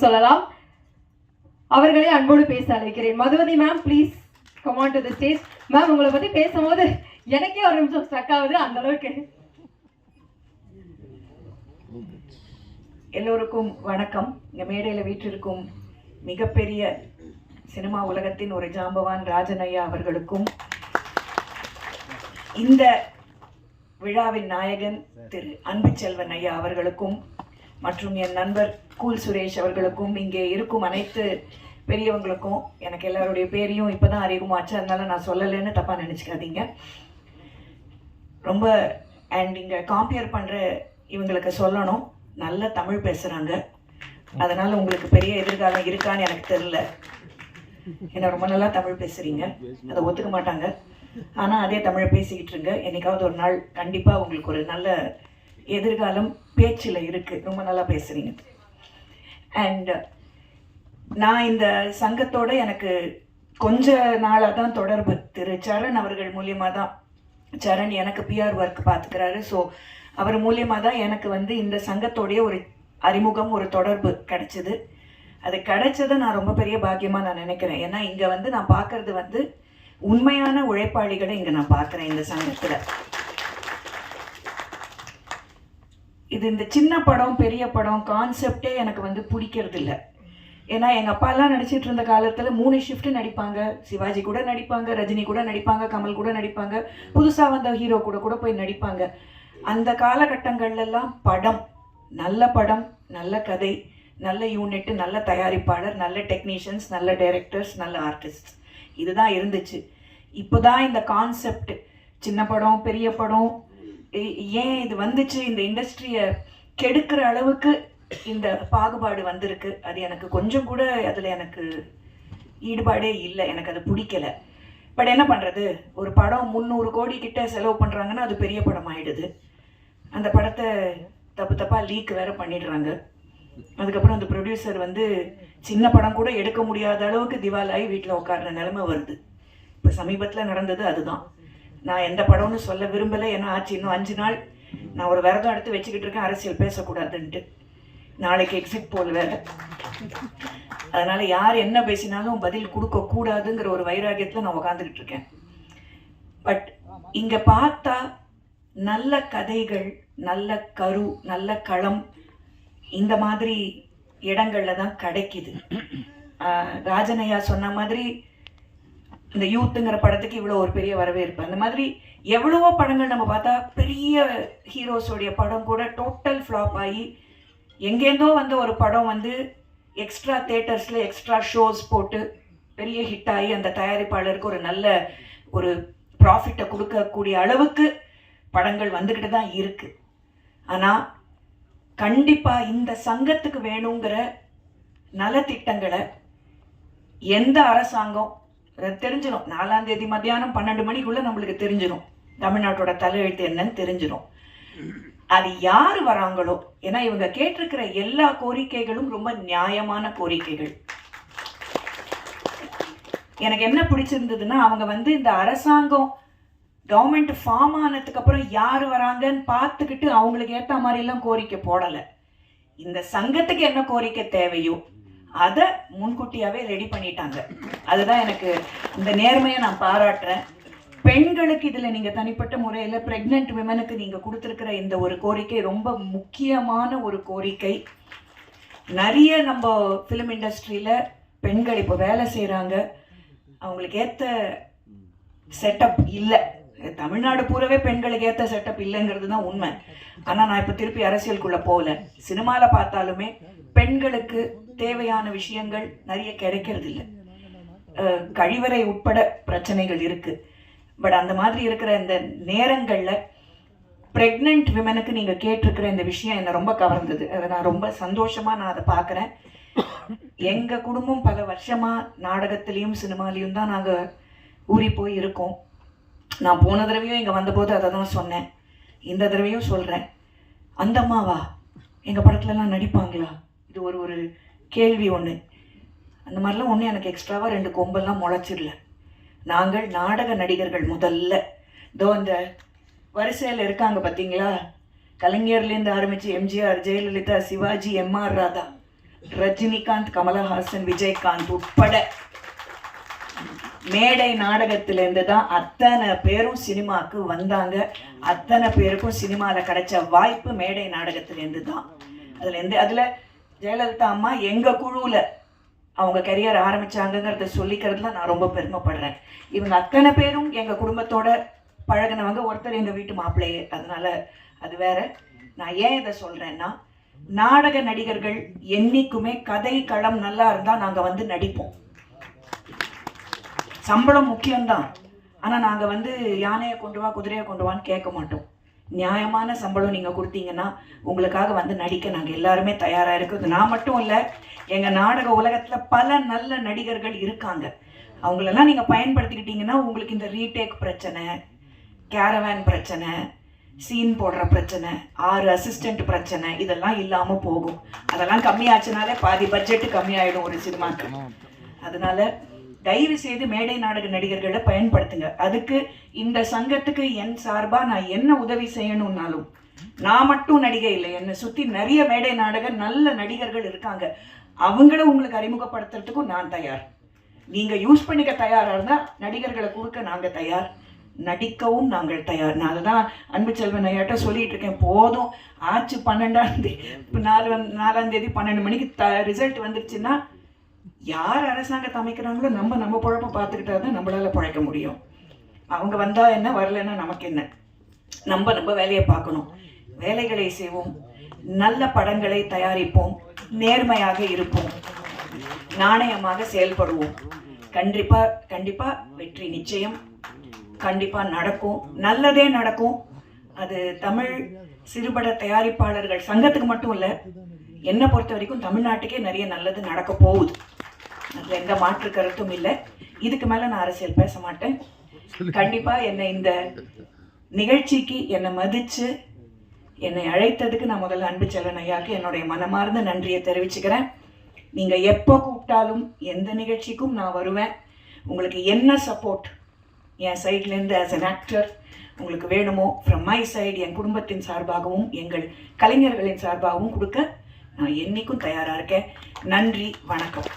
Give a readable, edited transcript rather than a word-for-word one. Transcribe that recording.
சொல்லலாம். அவர்களே அன்போடு பேச அழைக்கிறேன். Madhuvathi ma'am, please come on to the stage. Ma'am, உங்களை பத்தி பேசும்போது எனக்கே ஒரு நிமிஷம் ஸ்ட்ரக் ஆகுது, அந்த அளவுக்கு. எல்லோருக்கும் வணக்கம். இங்க மேடையில் வீற்றிருக்கும் மிகப்பெரிய சினிமா உலகத்தின் ஒரு ஜாம்பவான் ராஜன் ஐயா அவர்களுக்கும், இந்த விழாவின் நாயகன் திரு அன்புச்செல்வன் ஐயா அவர்களுக்கும், மற்றும் என் நண்பர் கூல் சுரேஷ் அவர்களுக்கும், இங்கே இருக்கும் அனைத்து பெரியவங்களுக்கும், எனக்கு எல்லாருடைய பேரையும் இப்போதான் அறிமுகமாச்சு, அதனால நான் சொல்லலைன்னு தப்பாக நினச்சிக்காதீங்க. ரொம்ப இங்கே காம்பேர் பண்ணுற இவங்களுக்கு சொல்லணும், நல்ல தமிழ் பேசுகிறாங்க. அதனால் உங்களுக்கு பெரிய எதிர்காலம் இருக்கான்னு எனக்கு தெரியல. ஏன்னா ரொம்ப நல்லா தமிழ் பேசுகிறீங்க, அதை ஒத்துக்க மாட்டாங்க. ஆனால் அதே தமிழை பேசிக்கிட்டு இருங்க. என்னைக்காவது ஒரு நாள் கண்டிப்பாக உங்களுக்கு ஒரு நல்ல எதிர்காலம் பேச்சில் இருக்குது. ரொம்ப நல்லா பேசுகிறீங்க. அண்ட் நான் இந்த சங்கத்தோட எனக்கு கொஞ்ச நாளாக தான் தொடர்பு. திரு சரண் அவர்கள் மூலியமாக தான். சரண் எனக்கு பிஆர் ஒர்க் பார்த்துக்கிறாரு. ஸோ அவர் மூலியமாக தான் எனக்கு இந்த சங்கத்தோடைய ஒரு அறிமுகம், ஒரு தொடர்பு கிடைச்சிது. அது கிடைச்சதை நான் ரொம்ப பெரிய பாக்கியமாக நான் நினைக்கிறேன். ஏன்னா இங்கே நான் பார்க்கறது உண்மையான உழைப்பாளிகளை இங்கே நான் பார்க்குறேன் இந்த சங்கத்தில். இது இந்த சின்ன படம் பெரிய படம் கான்செப்டே எனக்கு பிடிக்கிறது இல்லை. ஏன்னா எங்கள் அப்பாலாம் நடிச்சிட்டு இருந்த காலத்தில் 3 ஷிஃப்ட் நடிப்பாங்க. சிவாஜி கூட நடிப்பாங்க, ரஜினி கூட நடிப்பாங்க, கமல் கூட நடிப்பாங்க, புதுசாக வந்த ஹீரோ கூட போய் நடிப்பாங்க. அந்த காலகட்டங்கள்லாம் படம், நல்ல கதை, நல்ல யூனிட், நல்ல தயாரிப்பாளர், நல்ல டெக்னீஷியன்ஸ், நல்ல டைரக்டர்ஸ், நல்ல ஆர்டிஸ்ட், இதுதான் இருந்துச்சு. இப்போ தான் இந்த கான்செப்ட் சின்ன படம் பெரிய படம் ஏன் இது வந்துச்சு, இந்த இண்டஸ்ட்ரியை கெடுக்கிற அளவுக்கு இந்த பாகுபாடு வந்திருக்கு. அது எனக்கு கொஞ்சம் கூட அதில் எனக்கு ஈடுபாடே இல்லை. எனக்கு அது பிடிக்கலை. பட் என்ன பண்ணுறது, ஒரு படம் 300 கோடி கிட்ட செலவு பண்ணுறாங்கன்னா அது பெரிய படம் ஆகிடுது. அந்த படத்தை தப்பாக லீக் வேறு பண்ணிடுறாங்க. அதுக்கப்புறம் அந்த ப்ரொடியூசர் சின்ன படம் கூட எடுக்க முடியாத அளவுக்கு திவாலாகி வீட்டில் உட்கார்ற நிலைமை வருது. இப்போ சமீபத்தில் நடந்தது அதுதான். நான் எந்த படம்னு சொல்ல விரும்பலை. ஏன்னா ஆச்சு இன்னும் 5 நாள் நான் ஒரு விரதம் எடுத்து வச்சுக்கிட்டு இருக்கேன், அரசியல் பேசக்கூடாதுன்ட்டு. நாளைக்கு எக்ஸிட் போல் வேறு. அதனால் யார் என்ன பேசினாலும் பதில் கொடுக்கக்கூடாதுங்கிற ஒரு வைராகியத்தில் நான் உட்காந்துக்கிட்டு இருக்கேன். பட் இங்கே பார்த்தா நல்ல கதைகள், நல்ல கரு, நல்ல களம் இந்த மாதிரி இடங்களில் தான் கிடைக்கிது. ராஜனையா சொன்ன மாதிரி இந்த யூத்துங்கிற படத்துக்கு இவ்வளோ ஒரு பெரிய வரவேற்பு. அந்த மாதிரி எவ்வளவோ படங்கள் நம்ம பார்த்தா பெரிய ஹீரோஸோடைய படம் கூட டோட்டல் ஃப்ளாப் ஆகி, எங்கேருந்தோ வந்த ஒரு படம் எக்ஸ்ட்ரா தேட்டர்ஸில் எக்ஸ்ட்ரா ஷோஸ் போட்டு பெரிய ஹிட் ஆகி அந்த தயாரிப்பாளருக்கு ஒரு நல்ல ஒரு ப்ராஃபிட்டை கொடுக்கக்கூடிய அளவுக்கு படங்கள் வந்துக்கிட்டு தான் இருக்குது. ஆனால் கண்டிப்பாக இந்த சங்கத்துக்கு வேணுங்கிற நலத்திட்டங்களை எந்த அரசாங்கம் தெரிஞ்சிடும். 4ஆம் தேதி மத்தியானம் 12 மணிக்குள்ளே நம்மளுக்கு தெரிஞ்சிடும் தமிழ்நாட்டோட தலையெழுத்து என்னன்னு தெரிஞ்சிடும். அது யார் வராங்களோ, ஏன்னா இவங்க கேட்டிருக்கிற எல்லா கோரிக்கைகளும் ரொம்ப நியாயமான கோரிக்கைகள். எனக்கு என்ன பிடிச்சிருந்ததுன்னா, அவங்க இந்த அரசாங்கம் கவர்மெண்ட் ஃபார்ம் ஆனதுக்கு அப்புறம் யார் வராங்கன்னு பார்த்துக்கிட்டு அவங்களுக்கு ஏற்ற மாதிரிலாம் கோரிக்கை போடலை. இந்த சங்கத்துக்கு என்ன கோரிக்கை தேவையோ அதை முன்கூட்டியாவே ரெடி பண்ணிட்டாங்க. அதுதான் எனக்கு இந்த நேர்மையை நான் பாராட்டுறேன். பெண்களுக்கு இதில் நீங்கள் தனிப்பட்ட முறையில் ப்ரெக்னென்ட் விமனுக்கு நீங்கள் கொடுத்துருக்கிற இந்த ஒரு கோரிக்கை ரொம்ப முக்கியமான ஒரு கோரிக்கை. நிறைய நம்ம ஃபிலிம் இண்டஸ்ட்ரியில் பெண்கள் இப்போ வேலை செய்கிறாங்க, அவங்களுக்கு ஏற்ற செட்டப் இல்லை. தமிழ்நாடு பூராவே பெண்களுக்கு ஏற்ற செட்டப் இல்லைங்கிறது தான் உண்மை. ஆனால் நான் இப்போ திருப்பி அரசியலுக்குள்ளே போகல. சினிமாவில் பார்த்தாலுமே பெண்களுக்கு தேவையான விஷயங்கள் நிறைய கிடைக்கிறது இல்லை. கழிவறை உட்பட பிரச்சனைகள் இருக்குது. பட் அந்த மாதிரி இருக்கிற இந்த நேரங்களில் ப்ரெக்னென்ட் விமனுக்கு நீங்கள் கேட்டிருக்கிற இந்த விஷயம் என்னை ரொம்ப கவர்ந்தது. அதை நான் ரொம்ப சந்தோஷமாக நான் அதை பார்க்குறேன். எங்கள் குடும்பம் பல வருஷமாக நாடகத்துலேயும் சினிமாலேயும் தான் நாங்கள் ஊறி போய் இருக்கோம். நான் போன தடவையும் இங்கே வந்தபோது அதை தான் சொன்னேன், இந்த தடவையும் சொல்கிறேன். அந்த அம்மாவா எங்கள் படத்துலலாம் நடிப்பாங்களா? இது ஒரு கேள்வி ஒன்று. அந்த மாதிரிலாம் ஒன்று எனக்கு எக்ஸ்ட்ராவாக 2 கொம்பெல்லாம் முளைச்சிடல. நாங்கள் நாடக நடிகர்கள் முதல்ல இந்த வரிசையில் இருக்காங்க பார்த்தீங்களா, கலைஞர்லேருந்து ஆரம்பித்து எம்ஜிஆர், ஜெயலலிதா, சிவாஜி, எம்ஆர் ராதா, ரஜினிகாந்த், கமலஹாசன், விஜயகாந்த் உட்பட மேடை நாடகத்திலேருந்து தான் அத்தனை பேரும் சினிமாவுக்கு வந்தாங்க. அத்தனை பேருக்கும் சினிமாவில் கிடைச்ச வாய்ப்பு மேடை நாடகத்திலேருந்து தான். அதில் ஜெயலலிதா அம்மா எங்கள் குழுவில் அவங்க கரியர் ஆரம்பித்தாங்கங்கிறத சொல்லிக்கிறதுல நான் ரொம்ப பெருமைப்படுறேன். இவங்க அத்தனை பேரும் எங்கள் குடும்பத்தோட பழகினவங்க. ஒருத்தர் எங்கள் வீட்டு மாப்பிள்ளையே, அதனால் அது வேற. நான் ஏன் இதை சொல்கிறேன்னா, நாடக நடிகர்கள் என்னைக்குமே கதை களம் நல்லா இருந்தால் நாங்கள் வந்து நடிப்போம். சம்பளம் முக்கியம்தான், ஆனால் நாங்கள் வந்து யானையை கொண்டு வா குதிரையை கொண்டு வான்னு கேட்க மாட்டோம். நியாயமான சம்பளம் நீங்கள் கொடுத்தீங்கன்னா உங்களுக்காக வந்து நடிக்க நாங்கள் எல்லாருமே தயாராக இருக்குது. நான் மட்டும் இல்லை, எங்கள் நாடக உலகத்தில் பல நல்ல நடிகர்கள் இருக்காங்க. அவங்களெல்லாம் நீங்கள் பயன்படுத்திக்கிட்டீங்கன்னா உங்களுக்கு இந்த ரீடேக் பிரச்சனை, கேரவேன் பிரச்சனை, சீன் போடுற பிரச்சனை, 6 அசிஸ்டண்ட் பிரச்சனை இதெல்லாம் இல்லாமல் போகும். அதெல்லாம் கம்மியாச்சுனாலே பாதி பட்ஜெட்டு கம்மியாயிடும் ஒரு சினிமாக்கு. அதனால தயவு செய்து மேடை நாடக நடிகர்களை பயன்படுத்துங்க. அதுக்கு இந்த சங்கத்துக்கு என் சார்பாக நான் என்ன உதவி செய்யணும்னாலும், நான் மட்டும் நடிகை இல்லை, என்னை சுற்றி நிறைய மேடை நாடக நல்ல நடிகர்கள் இருக்காங்க. அவங்கள உங்களுக்கு அறிமுகப்படுத்துறதுக்கும் நான் தயார். நீங்கள் யூஸ் பண்ணிக்க தயாராக இருந்தால் நடிகர்களை கொடுக்க நாங்கள் தயார், நடிக்கவும் நாங்கள் தயார். நான் அதுதான் அன்பு செல்வன் ஐயாட்ட சொல்லிட்டு இருக்கேன். போதும் ஆச்சு 12ஆம் தேதி 4ஆம் தேதி 12 மணிக்கு ரிசல்ட் வந்துருச்சுன்னா யார் அரசாங்கத்தை அமைக்கிறாங்களோ நம்ம பொழப்ப பார்த்துக்கிட்டா தான் நம்மளால பிழைக்க முடியும். அவங்க வந்தா என்ன, வரலன்னா நமக்கு என்ன. நம்ம வேலையை பார்க்கணும், வேலைகளை செய்வோம், நல்ல படங்களை தயாரிப்போம், நேர்மையாக இருப்போம், நாணயமாக செயல்படுவோம். கண்டிப்பா வெற்றி நிச்சயம். கண்டிப்பா நடக்கும், நல்லதே நடக்கும். அது தமிழ் சிறுபட தயாரிப்பாளர்கள் சங்கத்துக்கு மட்டும் இல்லை, என்னை பொறுத்த வரைக்கும் தமிழ்நாட்டுக்கே நிறைய நல்லது நடக்க போகுது. அதில் எந்த மாற்று கருத்தும் இல்லை. இதுக்கு மேலே நான் அரசியல் பேச மாட்டேன். கண்டிப்பாக என்னை இந்த நிகழ்ச்சிக்கு என்னை மதித்து என்னை அழைத்ததுக்கு நான் முதல்ல அன்பு செல்வன் ஐயாவுக்கு என்னுடைய மனமார்ந்த நன்றியை தெரிவிச்சுக்கிறேன். நீங்கள் எப்போ கூப்பிட்டாலும் எந்த நிகழ்ச்சிக்கும் நான் வருவேன். உங்களுக்கு என்ன சப்போர்ட் என் சைட்லேருந்து ஆஸ் அன் ஆக்டர் உங்களுக்கு வேணுமோ, ஃப்ரம் மை சைடு என் குடும்பத்தின் சார்பாகவும் எங்கள் கலைஞர்களின் சார்பாகவும் கொடுக்க நான் என்றைக்கும் தயாராக இருக்கேன். நன்றி, வணக்கம்.